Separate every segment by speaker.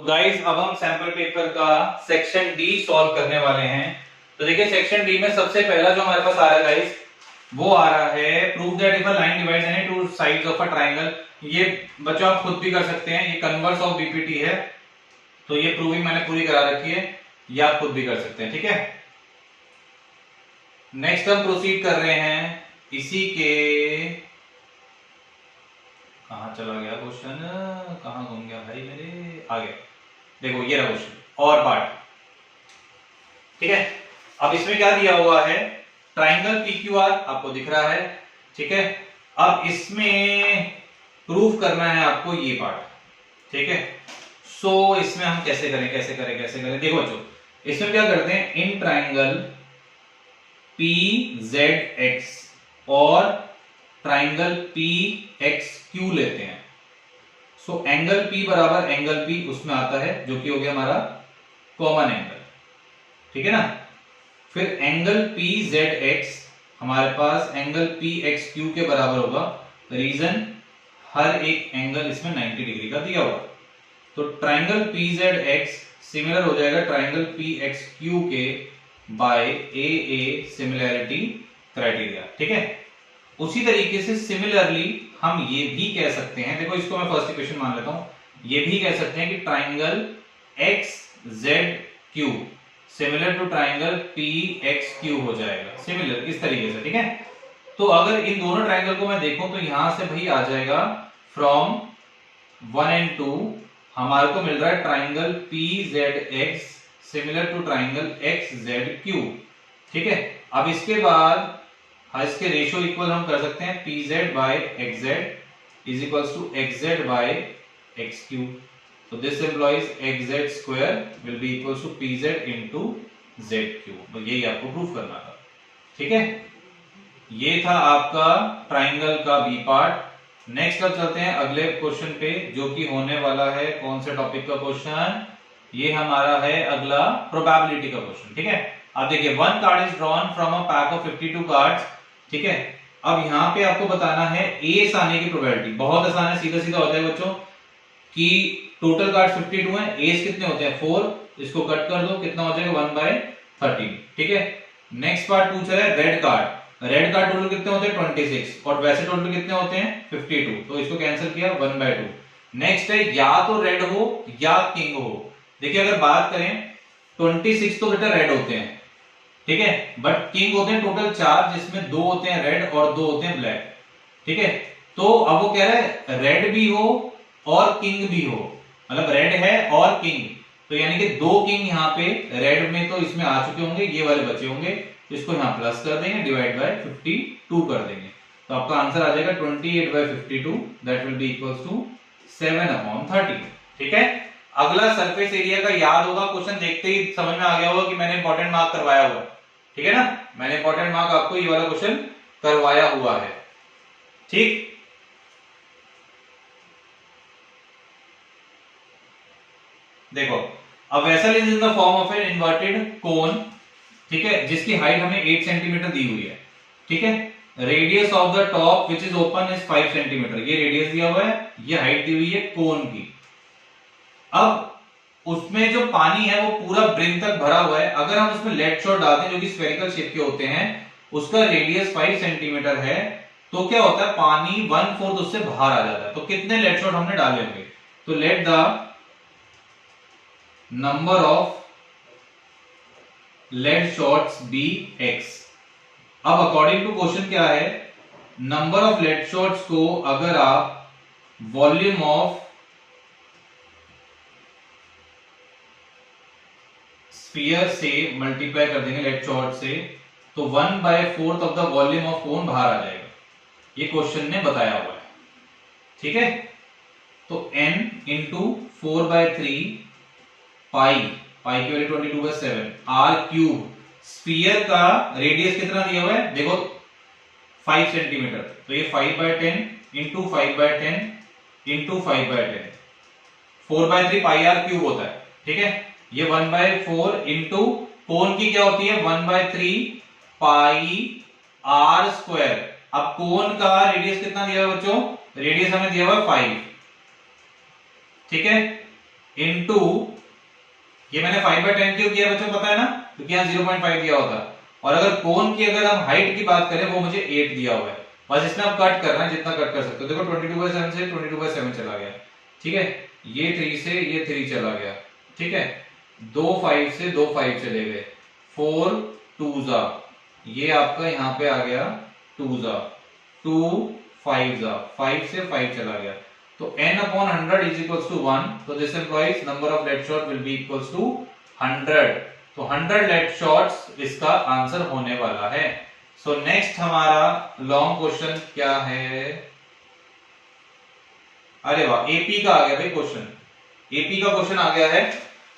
Speaker 1: Guys अब हम sample paper का सेक्शन डी सॉल्व करने वाले हैं। तो देखिए सेक्शन डी में सबसे पहला जो हमारे पास आ रहा है गाइस वो आ रहा है prove that if a line divides any two sides of a triangle. ये बच्चों आप खुद भी कर सकते हैं, ये कन्वर्स ऑफ बीपीटी है, तो ये प्रूविंग मैंने पूरी करा रखी है, ये आप खुद भी कर सकते हैं। ठीक है, नेक्स्ट हम प्रोसीड कर रहे हैं इसी के, कहां चला गया क्वेश्चन, कहां घूम गया भाई मेरे, आ गया। देखो ये रहा क्वेश्चन और पार्ट। ठीक है, अब इसमें क्या दिया हुआ है, ट्राइंगल पीक्यूआर आपको दिख रहा है। ठीक है, अब इसमें प्रूफ करना है आपको ये पार्ट। ठीक है, सो इसमें हम कैसे करें। देखो बच्चों, इसमें क्या करते हैं, in triangle P Z x और ट्राइंगल पी एक्स क्यू लेते हैं। सो एंगल P बराबर एंगल P उसमें आता है, जो कि हो गया हमारा कॉमन एंगल। ठीक है ना, फिर एंगल PZX हमारे पास एंगल PXQ के बराबर होगा, रीजन हर एक एंगल इसमें 90 डिग्री का दिया हुआ। तो ट्राइंगल PZX सिमिलर हो जाएगा ट्राइंगल PXQ के बाय AA सिमिलैरिटी क्राइटेरिया। ठीक है, उसी तरीके से सिमिलरली हम ये भी कह सकते हैं, देखो इसको मैं फर्स्ट इक्वेशन मान लेता हूं, ये भी कह सकते हैं कि triangle XZQ similar to triangle PXQ हो जाएगा, सिमिलर इस तरीके से। ठीक है, तो अगर इन दोनों ट्राइंगल को मैं देखूं तो यहां से भाई आ जाएगा फ्रॉम 1 एंड 2 हमारे को मिल रहा है triangle PZX similar to triangle XZQ। ठीक है, अब इसके बाद इसके रेशियो इक्वल हम कर सकते हैं PZ by XZ is equals to XZ by XQ। तो this implies XZ square will be equals to PZ into ZQ। तो यही आपको प्रूफ करना था। ठीक है, ये था आपका ट्राइंगल का बी पार्ट। नेक्स्ट अब चलते हैं अगले क्वेश्चन पे, जो कि होने वाला है कौन से टॉपिक का क्वेश्चन, ये हमारा है अगला प्रोबेबिलिटी का क्वेश्चन। ठीक है, अब देखिए one card is drawn from a pack of 52 cards. ठीक है, अब यहां पे आपको बताना है एस आने की प्रोबेबिलिटी। बहुत आसान है, सीधा सीधा होता है बच्चों कि टोटल कार्ड 52 है, एस कितने होते हैं 4, इसको कट कर दो, कितना हो जाएगा 1/13। ठीक है, नेक्स्ट पार्ट पूछ रहा है रेड कार्ड टोटल कितने होते हैं 26 और वैसे टोटल कितने होते हैं 52, तो इसको कैंसिल किया 1/2। नेक्स्ट है या तो रेड हो या किंग हो। देखिए अगर बात करें 26 तो बेटा रेड होते हैं, ठीक है, बट किंग होते हैं टोटल 4, जिसमें 2 होते हैं रेड और 2 होते हैं ब्लैक। ठीक है, तो अब वो कह रहा है रेड भी हो और किंग भी हो, मतलब रेड है और किंग, तो यानी कि 2 किंग यहाँ पे रेड में तो इसमें आ चुके होंगे, ये वाले बचे होंगे, इसको यहाँ प्लस कर देंगे, डिवाइड बाय 52 कर देंगे, तो आपका आंसर आ जाएगा 28/52, that will be equals to 7/30। ठीक है, अगला सरफेस एरिया का याद होगा, क्वेश्चन देखते ही समझ में आ गया होगा कि मैंने इंपॉर्टेंट मार्क करवाया हुआ। ठीक है ना, मैंने इंपॉर्टेंट मार्क आपको ये वाला क्वेश्चन करवाया हुआ है। ठीक, देखो अब vessel is in the form of an inverted कोन, ठीक है, जिसकी हाइट हमें 8 सेंटीमीटर दी हुई है। ठीक है, radius of the top which is open is 5 centimetre, ये रेडियस दिया हुआ है, ये हाइट दी हुई है कोन की। अब उसमें जो पानी है वो पूरा ब्रिम तक भरा हुआ है, अगर हम उसमें लेड शॉट डालते हैं जो कि स्फेरिकल शेप के होते हैं, उसका रेडियस 5 सेंटीमीटर है, तो क्या होता है पानी 1/4 उससे बाहर आ जाता है। तो कितने लेड शॉट हमने डाले होंगे, तो let the number of lead shots be x। अब अकॉर्डिंग टू क्वेश्चन क्या है, नंबर ऑफ लेड शॉट्स को अगर आप वॉल्यूम ऑफ स्फीयर से मल्टीप्लाई कर देंगे लेड शॉट से, तो 1/4 of the volume of cone बाहर आ जाएगा, ये क्वेश्चन ने बताया हुआ है। ठीक है, तो n इंटू 4/3 पाई की वैल्यू 22/7 r क्यूब, स्फीयर का रेडियस कितना दिया हुआ है देखो 5 सेंटीमीटर, तो ये 5/10 इंटू 5/10 इंटू 5/10, 4/3 पाई r क्यूब होता है। ठीक है, ये 1/4 इंटू कोन की क्या होती है 1/3 पाई r स्क्वायर। अब कोन का रेडियस कितना दिया हुआ बच्चों, रेडियस हमें दिया हुआ 5। ठीक है, इनटू, ये मैंने 5/10 क्यों किया बच्चों पता है ना, क्योंकि यहाँ 0.5 दिया होता, और अगर कोन की अगर हम हाइट की बात करें वो मुझे 8 दिया हुआ है, बस इसमें आप कट करना है जितना कट कर सकते हो। देखो 22/7 से 22/7 चला गया, ठीक है, ये 3 से ये 3 चला गया, ठीक है, 2 5 से 2 5 चले गए, 4 2 जा, ये आपका यहाँ पे आ गया 2 जा, 2 5 जा, 5 से 5 चला गया, तो n/100 is equals to 1, so this implies number of lead shot will be equals to 100, तो 100 lead shots इसका आंसर होने वाला है। सो नेक्स्ट हमारा लॉन्ग क्वेश्चन क्या है, अरे वाह एपी का आ गया भाई क्वेश्चन, एपी का क्वेश्चन आ गया है,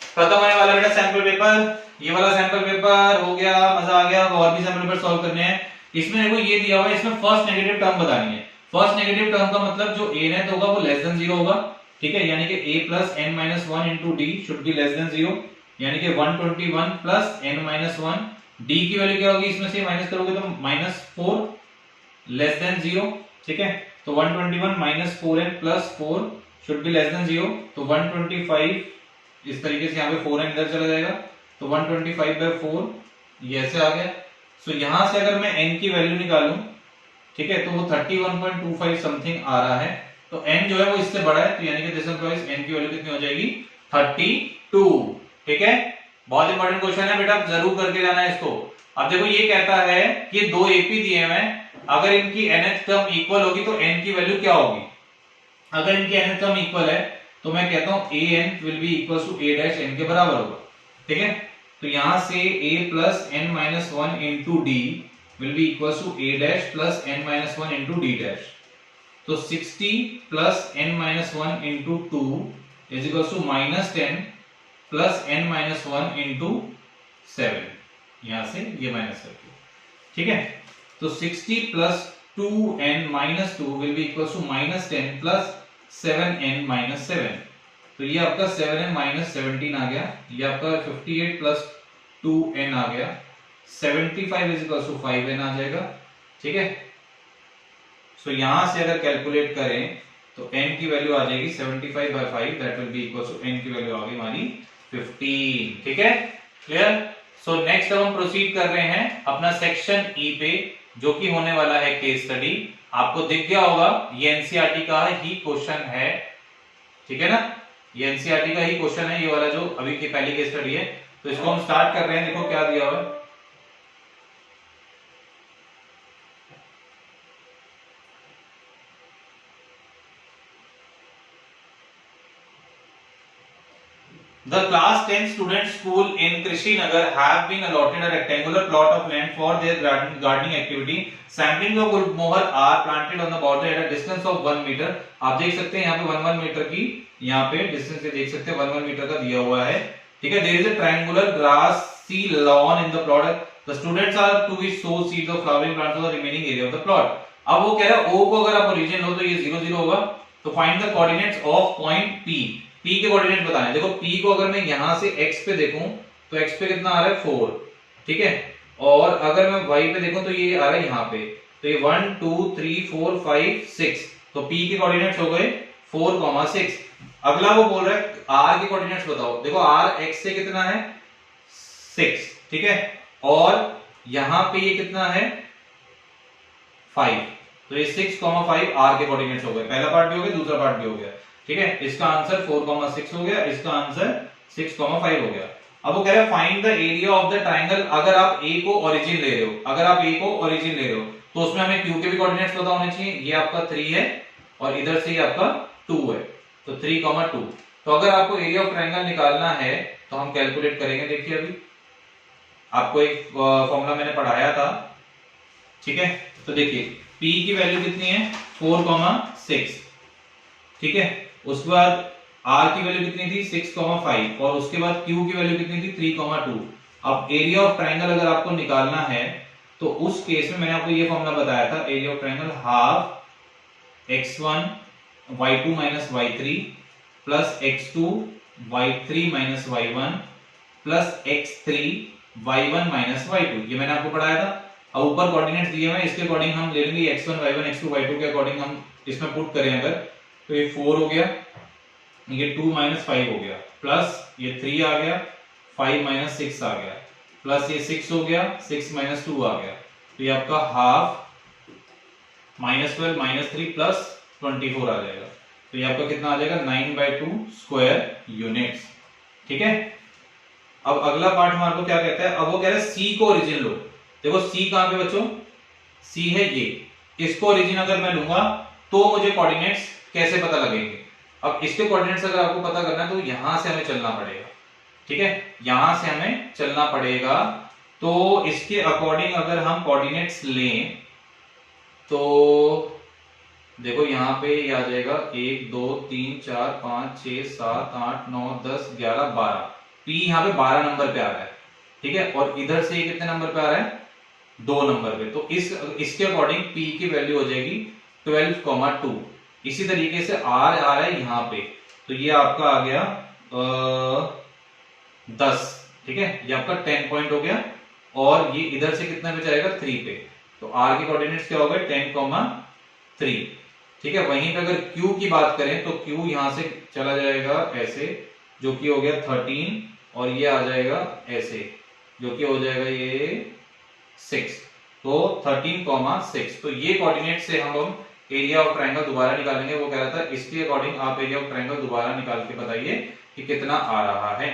Speaker 1: खत्म होने वाला बेटा सैंपल पेपर, ये वाला सैंपल पेपर हो गया, मजा आ गया, और भी सैंपल पेपर सॉल्व करने हैं। इसमें देखो ये दिया हुआ है, इसमें फर्स्ट नेगेटिव टर्म बतानी है, फर्स्ट नेगेटिव टर्म का मतलब जो a है तो होगा वो लेस देन 0 होगा, ठीक है, यानी कि a plus n-1 into D should be less than 0, यानी कि 121 प्लस n-1, d की वैल्यू क्या होगी, इसमें से माइनस करोगे तो -4 लेस देन 0, ठीक है, तो 121 minus 4n plus 4 should be less than 0, तो 125 इस तरीके से यहाँ पे 4n इधर चला जाएगा, तो 125/4 ये ऐसे आ गया। सो यहां से अगर मैं n की वैल्यू निकालूं, ठीक है, तो वो 31.25 समथिंग आ रहा है, तो n जो है वो इससे बड़ा है, तो यानी कि दिस इंप्लाइज n की वैल्यू कितनी हो जाएगी 32, ठीक है, बहुत इंपॉर्टेंट क्वेश्चन है बेटा, जरूर करके जाना है इसको। अब देखो ये कहता है कि दो एपी दिए हैं, अगर इनकी nth टर्म इक्वल होगी तो n की वैल्यू क्या होगी, अगर इनकी nth टर्म इक्वल है तो मैं कहता हूं an will be equal to a dash n के बराबर होगा, ठीक है, तो यहां से a plus n-1 into D will be equals to a dash plus n-1 into d dash, तो 60 plus n-1 into 2 is equals to -10 plus n-1 into 7, यहां से ये माइनस करके, ठीक है, तो 60 plus 2n minus 2 will be equals to -10 plus 7n minus 7, तो ये आपका 7n minus 17 आ गया, ये आपका 58 plus 2n आ गया, 75 is equals to 5n आ जाएगा, ठीक है, सो यहां से अगर कैलकुलेट करें तो n की वैल्यू आ जाएगी 75/5, that will be equal to n की वैल्यू आ गई हमारी 15, ठीक है, क्लियर। सो नेक्स्ट अब हम प्रोसीड कर रहे हैं अपना सेक्शन ई पे, जो कि होने वाला है केस स्टडी, आपको दिख गया होगा ये एनसीईआरटी का ही क्वेश्चन है, ठीक है ना, ये एनसीईआरटी का ही क्वेश्चन है, ये वाला जो अभी की पहली केस स्टडी है, तो इसको हम स्टार्ट कर रहे हैं, देखो क्या दिया हुआ है, The class 10 student school in Krishinagar have been allotted a rectangular plot of land for their gardening activity. Saplings of gulmohar are planted on the border at a distance of 1 meter. आप देख सकते हैं यहाँ पे 1 metre की यहाँ पे distance पे देख सकते हैं 1 मीटर का दिया हुआ है, ठीक है, there is a triangular grassy lawn in the plot. The students are to be sow seeds of flowering plants for the remaining area of the plot. अब वो कह रहा है O को अगर आप ओरिजिन लो तो ये 0 0 होगा, तो find the coordinates of point P, P के कोऑर्डिनेट बताने। देखो P को अगर मैं यहां से x पे देखूं तो x पे कितना आ रहा है 4, ठीक है, और अगर मैं y पे देखूं तो ये आ रहा है यहाँ पे, तो ये 1 2 3 4 5 6, तो P के कोऑर्डिनेट्स हो गए 4, 6। अगला वो बोल रहा है R के कोऑर्डिनेट्स बताओ, देखो R x से कितना है 6, ठीक है, और यहां पे ये कितना है 5, तो ये 6, 5 R के कोऑर्डिनेट्स हो गए, पहला पार्ट भी हो गया, दूसरा पार्ट भी हो गया, ठीक है, इसका आंसर 4, 6 हो गया, इसका आंसर 6, 5 हो गया। अब वो कह रहा है find the area of the triangle, अगर आप A को ओरिजिन ले रहे हो, अगर आप A को ओरिजिन ले रहे हो तो उसमें हमें Q के भी कोऑर्डिनेट्स पता होने चाहिए, ये आपका 3 है और इधर से ये आपका 2 है, तो 3, 2, तो अगर आपको एरिया ऑफ ट्राइंगल निकालना है तो हम कैलकुलेट करेंगे, देखिए अभी आपको एक फॉर्मूला मैंने पढ़ाया था, ठीक है, तो देखिए P की वैल्यू कितनी है 4, 6, ठीक है, उसके बाद R की वैल्यू कितनी थी 6, 5, और उसके बाद Q की वैल्यू कितनी थी 3, 2। अब एरिया ऑफ ट्राइंगल अगर आपको निकालना है तो उस केस में मैंने आपको ये फॉर्मूला बताया था, area of triangle half x1 y2 minus y3 plus x2 y3 minus y1 plus x3 y1 minus y2, ये मैंने आपको पढ़ाया था। अब ऊपर कोऑर्डिनेट्स दिए हुए हैं, इसके अकॉर्डिंग हम ले लेंगे x1 y1 x2 y2 के अकॉर्डिंग हम इसमें पुट करें अगर, तो ये 4 हो गया, ये 2 माइनस 5 हो गया, प्लस ये 3 आ गया, 5 माइनस 6 आ गया, प्लस ये 6 हो गया, 6 माइनस 2 आ गया, तो ये आपका हाफ माइनस 12 माइनस 3 प्लस 24 आ जाएगा। तो ये आपका कितना आ जाएगा 9/2 स्क्वायर यूनिट्स। ठीक है, अब अगला पार्ट हमारे को क्या कहता है, अब वो कह रहा है सी को ओरिजिन लो। देखो सी कहां पे बच्चों, सी है ये, इसको ओरिजिन अगर मैं लूंगा तो मुझे कोऑर्डिनेट्स कैसे पता लगेंगे। अब इसके कोऑर्डिनेट्स अगर आपको पता करना है तो यहां से हमें चलना पड़ेगा। ठीक है, यहां से हमें चलना पड़ेगा। तो इसके अकॉर्डिंग अगर हम कोऑर्डिनेट्स लें तो देखो यहां पे ये आ जाएगा 1 2 3 4 5 6 7 8 9 10 11 12। पी यहां पे 12 नंबर पे आ रहा है। ठीक है, और इधर से ये कितने नंबर पे आ रहा है, 2 नंबर पे। तो इसके अकॉर्डिंग पी की वैल्यू हो जाएगी 12,2। इसी तरीके से आर आ रहा है यहां पे, तो ये आपका आ गया 10। ठीक है, ये आपका 10 पॉइंट हो गया, और ये इधर से कितने पे जाएगा 3 पे। तो आर के कोऑर्डिनेट्स क्या हो गए 10,3। ठीक है, वहीं पे अगर Q की बात करें तो Q यहां से चला जाएगा ऐसे, जो कि हो गया 13, और ये आ जाएगा ऐसे, जो कि हो जाएगा ये 6। तो 13,6। तो ये कोऑर्डिनेट से हम एरिया ऑफ ट्रायंगल दोबारा निकालेंगे। वो कह रहा था इसके अकॉर्डिंग आप एरिया ऑफ ट्रायंगल दोबारा निकाल के बताइए कि कितना आ रहा है।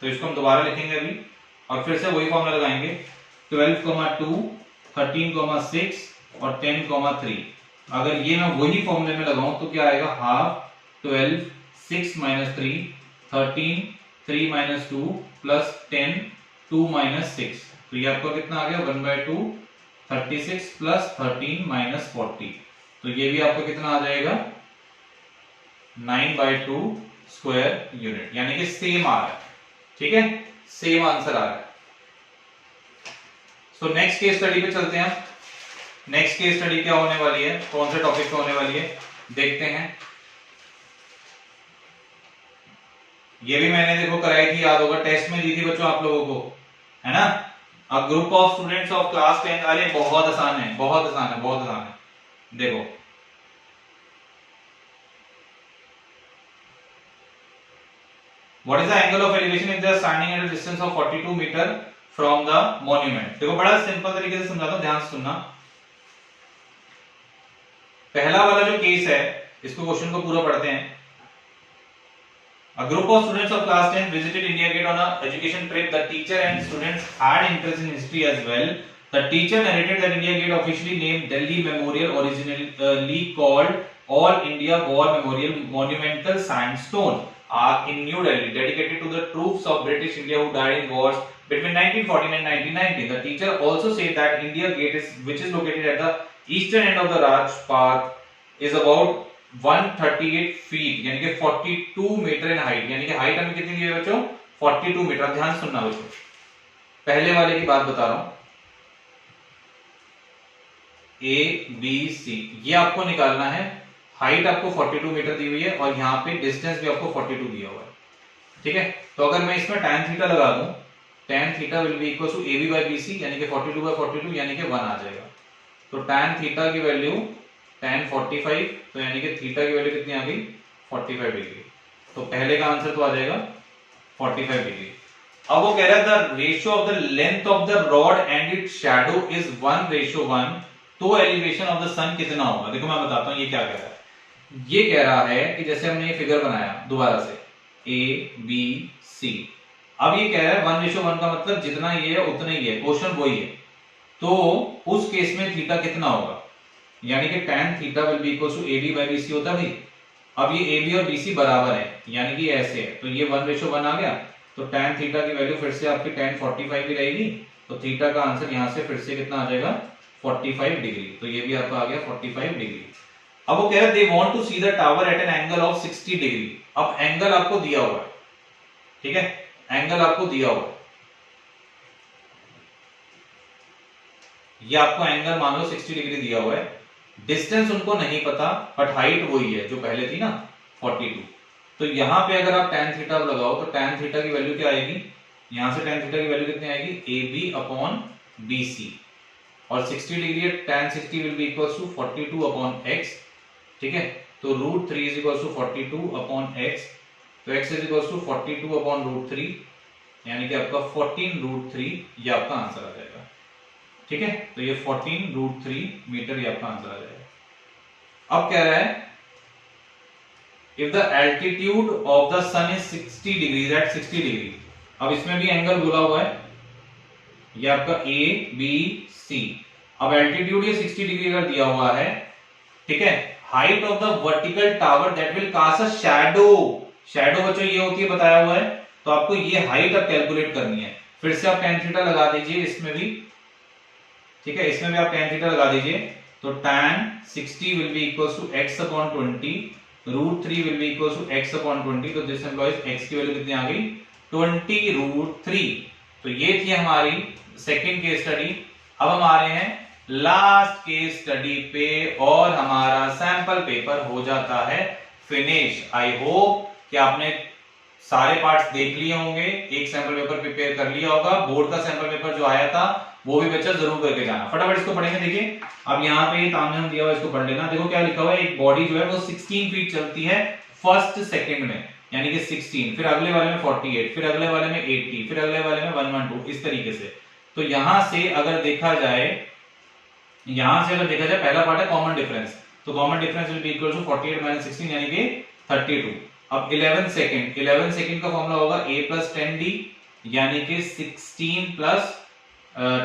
Speaker 1: तो इसको हम दोबारा लिखेंगे अभी, और फिर से वही फॉर्मूला लगाएंगे 12,2 13,6 और 10,3। अगर ये मैं वही फॉर्मूले में लगाऊं तो क्या आएगा, half 12 6 minus 3 13 3 minus 2 plus 10 2 minus 6। तो ये आपको कितना आ गया 1/2 36 प्लस 13 माइनस 40। तो ये भी आपको कितना आ जाएगा 9/2 स्क्वायर यूनिट, यानी कि सेम आ रहा है। ठीक है, सेम आंसर आ रहा है। सो नेक्स्ट केस स्टडी पे चलते हैं। नेक्स्ट केस स्टडी क्या होने वाली है, कौन से टॉपिक पे होने वाली है देखते हैं। ये भी मैंने देखो कराई थी, याद होगा टेस्ट में दी थी बच्चों आप लोगों को, है ना। A group of students of class 10। अरे बहुत आसान है, बहुत आसान है, बहुत आसान है। देखो what is the angle of elevation if they are standing at a distance of 42 metre from the monument. देखो बड़ा सिंपल तरीके से समझाता हूं, ध्यान से सुनना। पहला वाला जो केस है, इसको क्वेश्चन को पूरा पढ़ते हैं। A group of students of class 10 visited India Gate on an education trip. The teacher and students had interest in history as well. The teacher narrated that India Gate, officially named Delhi Memorial, originally called All India War Memorial, monumental sandstone arch in New Delhi, dedicated to the troops of British India who died in wars between 1914 and 1919. The teacher also said that India Gate, which is located at the eastern end of the Raj Path, is about 138 feet यानी कि 42 metre in height. यानी कि height हमें कितनी दी है बच्चों 42 metre. ध्यान सुनना बच्चों, पहले वाले की बात बता रहा हूं। ए बी सी ये आपको निकालना है। हाइट आपको 42 मीटर दी हुई है और यहाँ पे डिस्टेंस भी आपको 42 दिया हुआ है। ठीक है, तो अगर मैं इसमें tan थीटा लगा दूं, tan theta will be equal to A B by B C, यानी कि 42/42 यानी कि 1 आ जाएगा। तो tan थीटा की वैल्यू tan 45, तो यानी कि थीटा की वैल्यू कितनी आ गई 45 डिग्री। तो पहले का आंसर तो आ जाएगा 45 डिग्री। अब वो कह रहा है the ratio of the length of the rod and it's shadow is 1:1, तो एलिवेशन ऑफ द सन कितना होगा। देखो मैं बताता हूं ये क्या कह रहा है। ये कह रहा है कि जैसे हमने ये फिगर बनाया दोबारा से ए बी सी, अब ये कह रहा है 1:1 का मतलब जितना ये है उतना ही है, क्वेश्चन वही है। तो उस केस में थीटा कितना होगा, यानी कि tan theta will be equal to AB by BC होता है भाई। अब ये AB और BC बराबर है, यानी कि ऐसे है, तो ये 1:1 आ गया। तो tan थीटा की वैल्यू फिर से आपकी tan 45 भी रहेगी, तो थीटा का आंसर यहां से फिर से कितना आ जाएगा 45 डिग्री। तो ये भी आपका आ गया 45 डिग्री। अब वो कह रहा है they want to see the tower at an angle of 60 degree. अब एंगल आपको दिया हुआ है, ठीक है, एंगल आपको दिया हुआ है, ये आपको एंगल मान लो 60 डिग्री दिया हुआ है। डिस्टेंस उनको नहीं पता, बट हाइट वही है जो पहले थी ना 42। तो यहां पे अगर आप tan थीटा लगाओ तो tan थीटा की वैल्यू क्या आएगी, यहां से tan थीटा की वैल्यू कितनी आएगी AB अपॉन BC, और 60 डिग्री है, tan 60 will be equal to 42 upon x। ठीक है, तो √3 is equal to 42 upon x। तो x इज इक्वल टू 42/√3 यानी कि आपका 14√3 ये आपका आंसर आ जाएगा। ठीक है, तो ये 14√3 मीटर ये आपका आंसर आ जाएगा। अब कह रहा है if the altitude of the sun is 60 degree at 60 degree. अब इसमें भी एंगल बोला हुआ है, ये आपका ए बी सी। अब एल्टीट्यूड ये 60 डिग्री अगर दिया हुआ है, ठीक है, height of the vertical tower that will cast a shadow. Shadow बच्चों ये होती है, बताया हुआ है, तो आपको ये हाइट अब कैलकुलेट करनी है। फिर से आप tan थीटा लगा दीजिए इसमें भी, ठीक है, इसमें भी आप tan थीटा लगा दीजिए। तो tan 60 will be equal to x/20, √3 will be equal to x/20। तो दिस एम्प्लॉइज x की वैल्यू कितनी आ गई 20√3। तो ये थी हमारी सेकंड केस स्टडी। अब हम आ रहे हैं लास्ट केस स्टडी पे और हमारा सैंपल पेपर हो जाता है फिनिश। आई होप कि आपने सारे पार्ट्स देख लिए होंगे, एक सैंपल पेपर प्रिपेयर कर लिया होगा। बोर्ड का सैंपल पेपर जो आया था वो भी बच्चा जरूर करके जाना। फटाफट इसको पढ़ेंगे। देखिए अब यहाँ पे तामझाम दिया हुआ, इसको पढ़ लेना। देखो क्या लिखा हुआ है, एक बॉडी जो है वो 16 फीट चलती है फर्स्ट सेकंड में, यानी कि 16, फिर अगले वाले में 48, फिर अगले वाले में 80, फिर अगले वाले में 112, इस तरीके से। तो यहां से अगर देखा जाए, पहला पार्ट है कॉमन डिफरेंस। तो common difference will be equal to 48 - 16 यानी कि 32। अब 11 सेकंड का फॉर्मूला होगा a + 10d यानी कि 16 +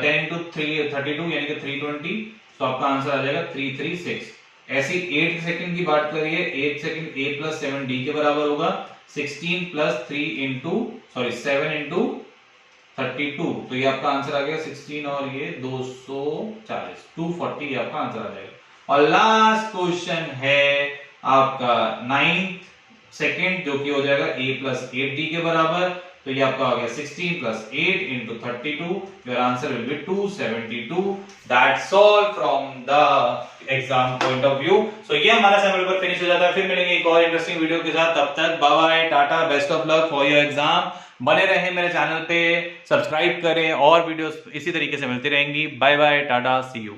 Speaker 1: 10 × 3 32 यानी कि 320। तो आपका आंसर आ जाएगा 336। ऐसी 8 सेकंड की बात करिए, 8 सेकंड a + 7d के बराबर होगा 16 + 7 × 32। तो ये आपका आंसर आ गया 16 और ये 240, 240 ये आपका आंसर आ जाएगा। और लास्ट क्वेश्चन है आपका 9th सेकंड, जो कि हो जाएगा a + 8d के बराबर। तो ये आपका आ गया 16 + 8 × 32। Your answer will be 272। That's all from the exam point of view. So ये हमारा सैंपल पेपर फिनिश हो जाता है। फिर मिलेंगे एक और इंटरेस्टिंग वीडियो के साथ। तब तक bye bye, tata, best of luck for your exam. बने रहें मेरे चैनल पे, सब्सक्राइब करें और वीडियोस इसी तरीके से मिलती रहेंगी। Bye bye, tata, see you.